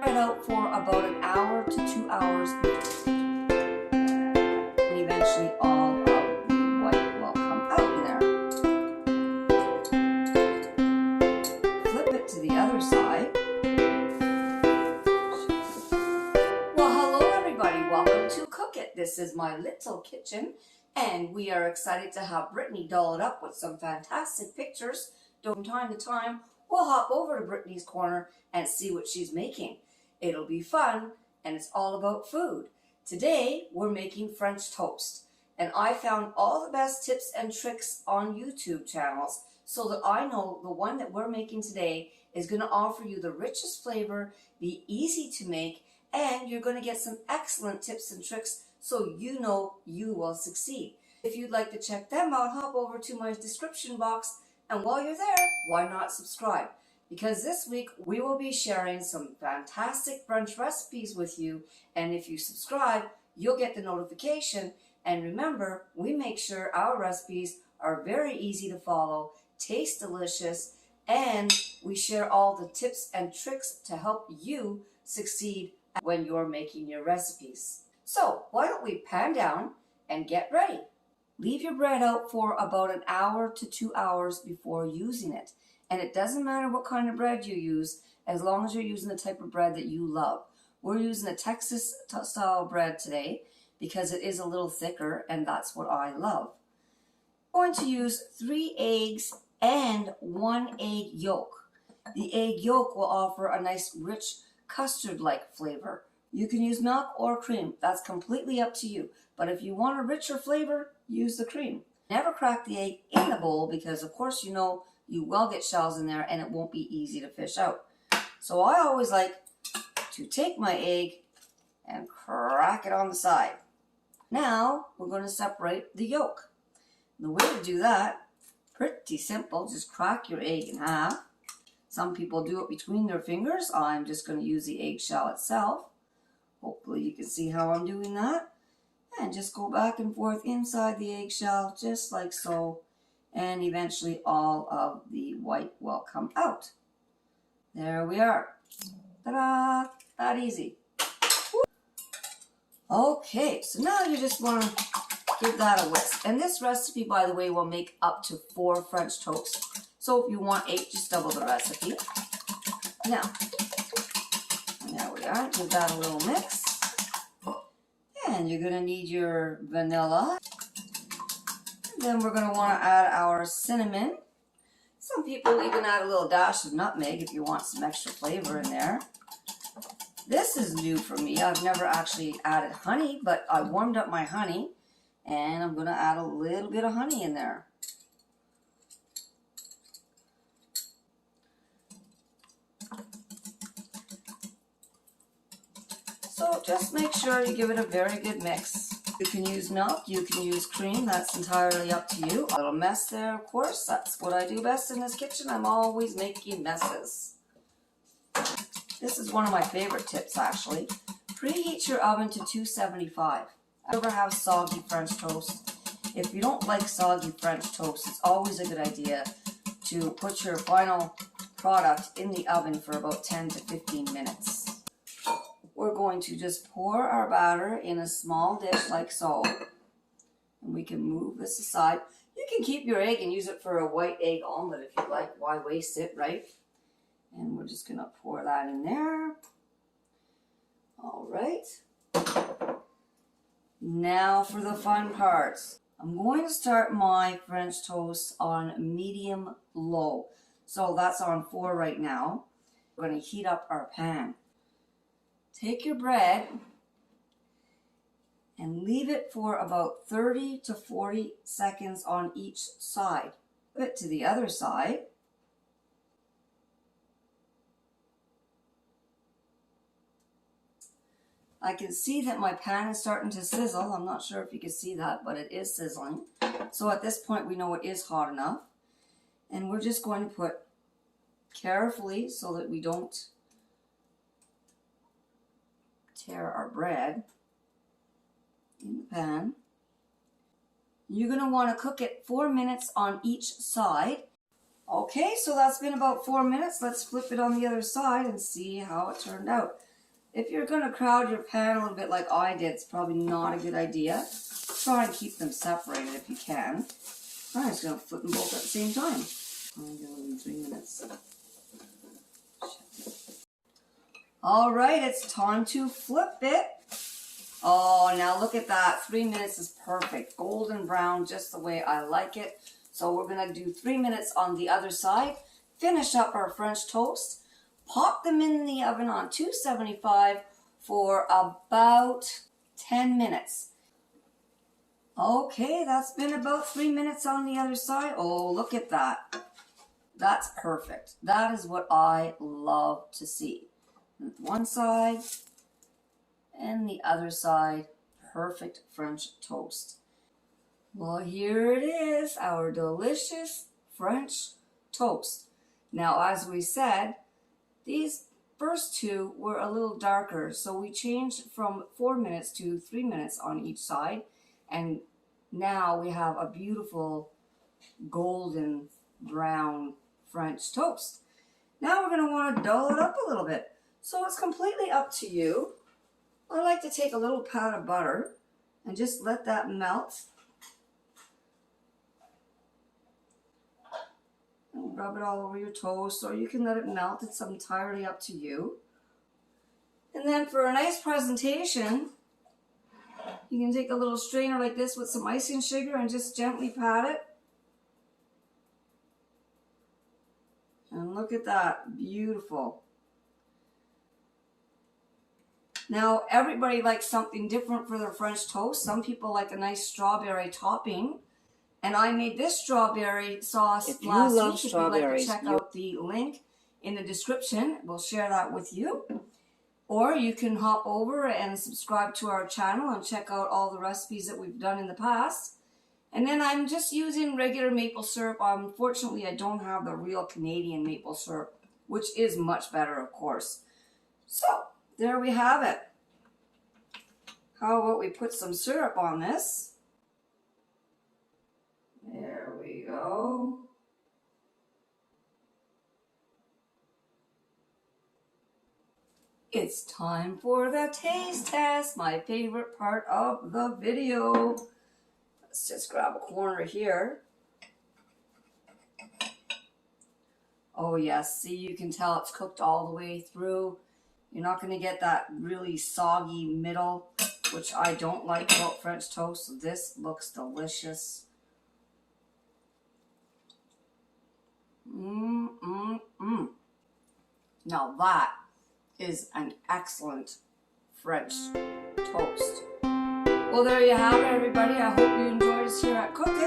it out for about an hour to 2 hours, and eventually all of the white will come out in there. Flip it to the other side. Well, hello everybody, welcome to Cookit. This is my little kitchen, and we are excited to have Brittany doll it up with some fantastic pictures. From time to time, we'll hop over to Brittany's corner and see what she's making. It'll be fun, and it's all about food. Today, we're making French toast, and I found all the best tips and tricks on YouTube channels so that I know the one that we're making today is going to offer you the richest flavor, be easy to make, and you're going to get some excellent tips and tricks so you know you will succeed. If you'd like to check them out, hop over to my description box, and while you're there, why not subscribe? Because this week we will be sharing some fantastic French recipes with you, and if you subscribe, you'll get the notification. And remember, we make sure our recipes are very easy to follow, taste delicious, and we share all the tips and tricks to help you succeed when you're making your recipes. So why don't we pan down and get ready? Leave your bread out for about an hour to 2 hours before using it. And it doesn't matter what kind of bread you use, as long as you're using the type of bread that you love. We're using a Texas style bread today because it is a little thicker, and that's what I love. I'm going to use 3 eggs and 1 egg yolk. The egg yolk will offer a nice rich custard-like flavor. You can use milk or cream. That's completely up to you. But if you want a richer flavor, use the cream. Never crack the egg in the bowl because, of course, you know you will get shells in there and it won't be easy to fish out. So I always like to take my egg and crack it on the side. Now we're going to separate the yolk. The way to do that, pretty simple. Just crack your egg in half. Some people do it between their fingers. I'm just going to use the eggshell itself. Hopefully you can see how I'm doing that. And just go back and forth inside the eggshell, just like so. And eventually all of the white will come out. There we are. Ta-da! That easy. Okay, so now you just want to give that a whisk. And this recipe, by the way, will make up to 4 French toasts. So if you want 8, just double the recipe. Now, there we are. Give that a little mix. And you're going to need your vanilla. Then we're going to want to add our cinnamon. Some people even add a little dash of nutmeg if you want some extra flavor in there. This is new for me. I've never actually added honey, but I warmed up my honey, and I'm going to add a little bit of honey in there. So just make sure you give it a very good mix. You can use milk, you can use cream, that's entirely up to you. A little mess there, of course, that's what I do best in this kitchen. I'm always making messes. This is one of my favorite tips, actually. Preheat your oven to 275. I never have soggy French toast. If you don't like soggy French toast, it's always a good idea to put your final product in the oven for about 10 to 15 minutes. We're going to just pour our batter in a small dish like so. And we can move this aside. You can keep your egg and use it for a white egg omelet if you like. Why waste it, right? And we're just going to pour that in there. All right. Now for the fun parts. I'm going to start my French toast on medium low. So that's on 4 right now. We're going to heat up our pan. Take your bread and leave it for about 30 to 40 seconds on each side. Put it to the other side. I can see that my pan is starting to sizzle. I'm not sure if you can see that, but it is sizzling. So at this point we know it is hot enough. And we're just going to put carefully so that we don't tear our bread in the pan. You're going to want to cook it 4 minutes on each side. Okay, so that's been about 4 minutes. Let's flip it on the other side and see how it turned out. If you're going to crowd your pan a little bit like I did, it's probably not a good idea. Try and keep them separated if you can. I'm just going to flip them both at the same time. I'm going to 3 minutes. All right, it's time to flip it. Oh, now look at that. 3 minutes is perfect. Golden brown, just the way I like it. So we're going to do 3 minutes on the other side. Finish up our French toast. Pop them in the oven on 275 for about 10 minutes. Okay, that's been about 3 minutes on the other side. Oh, look at that. That's perfect. That is what I love to see. One side and the other side, perfect French toast. Well, here it is, our delicious French toast. Now, as we said, these first two were a little darker, so we changed from 4 minutes to 3 minutes on each side, and now we have a beautiful golden brown French toast. Now we're going to want to dull it up a little bit. So it's completely up to you. I like to take a little pat of butter and just let that melt. And rub it all over your toast, or you can let it melt. It's entirely up to you. And then for a nice presentation, you can take a little strainer like this with some icing sugar and just gently pat it. And look at that, beautiful. Now, everybody likes something different for their French toast. Some people like a nice strawberry topping. And I made this strawberry sauce last week. If you'd like to check out the link in the description, we'll share that with you. Or you can hop over and subscribe to our channel and check out all the recipes that we've done in the past. And then I'm just using regular maple syrup. Unfortunately, I don't have the real Canadian maple syrup, which is much better, of course. So, there we have it. How about we put some syrup on this? There we go. It's time for the taste test, my favorite part of the video. Let's just grab a corner here. Oh yes, see, you can tell it's cooked all the way through. You're not going to get that really soggy middle, which I don't like about French toast. So this looks delicious. Now that is an excellent French toast. Well, there you have it, everybody. I hope you enjoyed us here at Cookit.